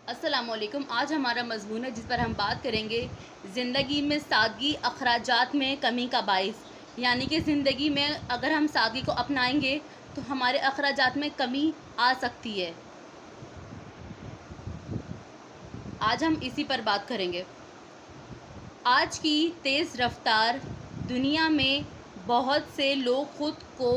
السلام علیکم۔ آج ہمارا مضمون ہے جس پر ہم بات کریں گے زندگی میں سادگی اخراجات میں کمی کا باعث، یعنی کہ زندگی میں اگر ہم سادگی کو اپنائیں گے تو ہمارے اخراجات میں کمی آ سکتی ہے۔ آج ہم اسی پر بات کریں گے۔ آج کی تیز رفتار دنیا میں بہت سے لوگ خود کو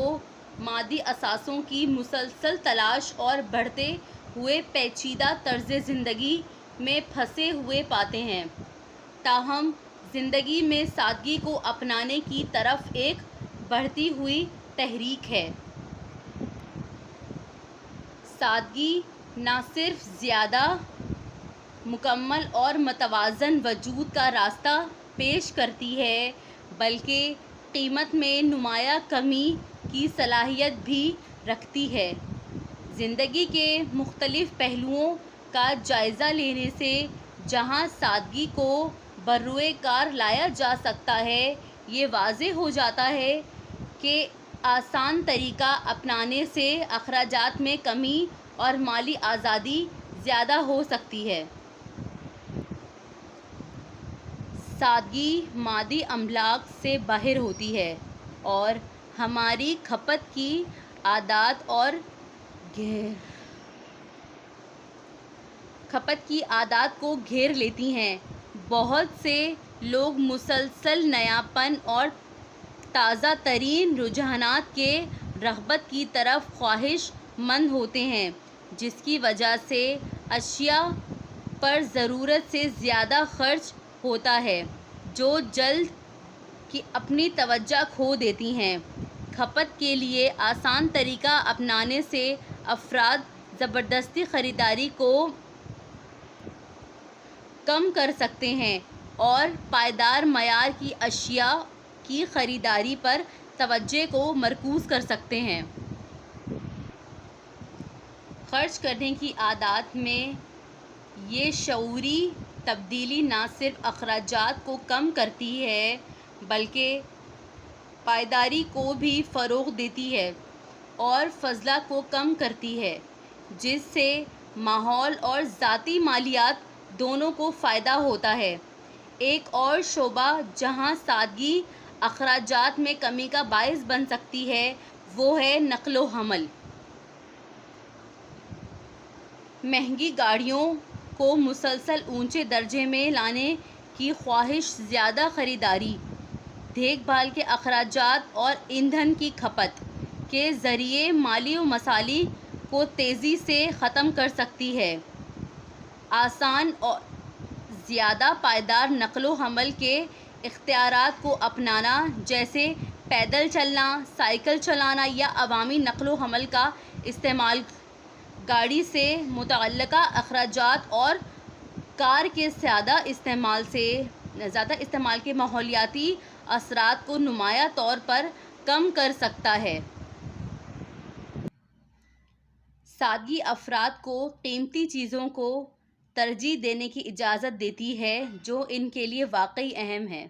مادی اثاثوں کی مسلسل تلاش اور بڑھتے ہوئے پیچیدہ طرز زندگی میں پھنسے ہوئے پاتے ہیں، تاہم زندگی میں سادگی کو اپنانے کی طرف ایک بڑھتی ہوئی تحریک ہے۔ سادگی نہ صرف زیادہ مکمل اور متوازن وجود کا راستہ پیش کرتی ہے بلکہ قیمت میں نمایاں کمی کی صلاحیت بھی رکھتی ہے۔ زندگی کے مختلف پہلوؤں کا جائزہ لینے سے جہاں سادگی کو بروئے کار لایا جا سکتا ہے، یہ واضح ہو جاتا ہے کہ آسان طریقہ اپنانے سے اخراجات میں کمی اور مالی آزادی زیادہ ہو سکتی ہے۔ سادگی مادی املاک سے باہر ہوتی ہے اور ہماری کھپت کی عادات کو گھیر لیتی ہے۔ بہت سے لوگ مسلسل نیاپن اور تازہ ترین رجحانات کے رغبت کی طرف خواہش مند ہوتے ہیں، جس کی وجہ سے اشیاء پر ضرورت سے زیادہ خرچ ہوتا ہے جو جلد کی اپنی توجہ کھو دیتی ہیں۔ کھپت کے لیے آسان طریقہ اپنانے سے افراد زبردستی خریداری کو کم کر سکتے ہیں اور پائیدار معیار کی اشیاء کی خریداری پر توجہ کو مرکوز کر سکتے ہیں۔ خرچ کرنے کی عادات میں یہ شعوری تبدیلی نہ صرف اخراجات کو کم کرتی ہے بلکہ پائیداری کو بھی فروغ دیتی ہے اور فضلہ کو کم کرتی ہے، جس سے ماحول اور ذاتی مالیات دونوں کو فائدہ ہوتا ہے۔ ایک اور شعبہ جہاں سادگی اخراجات میں کمی کا باعث بن سکتی ہے وہ ہے نقل و حمل۔ مہنگی گاڑیوں کو مسلسل اونچے درجے میں لانے کی خواہش، زیادہ خریداری، دیکھ بھال کے اخراجات اور ایندھن کی کھپت کے ذریعے مالی مسائل کو تیزی سے ختم کر سکتی ہے۔ آسان اور زیادہ پائیدار نقل و حمل کے اختیارات کو اپنانا، جیسے پیدل چلنا، سائیکل چلانا یا عوامی نقل و حمل کا استعمال، گاڑی سے متعلقہ اخراجات اور کار کے زیادہ استعمال کے ماحولیاتی اثرات کو نمایاں طور پر کم کر سکتا ہے۔ سادگی افراد کو قیمتی چیزوں کو ترجیح دینے کی اجازت دیتی ہے جو ان کے لیے واقعی اہم ہیں۔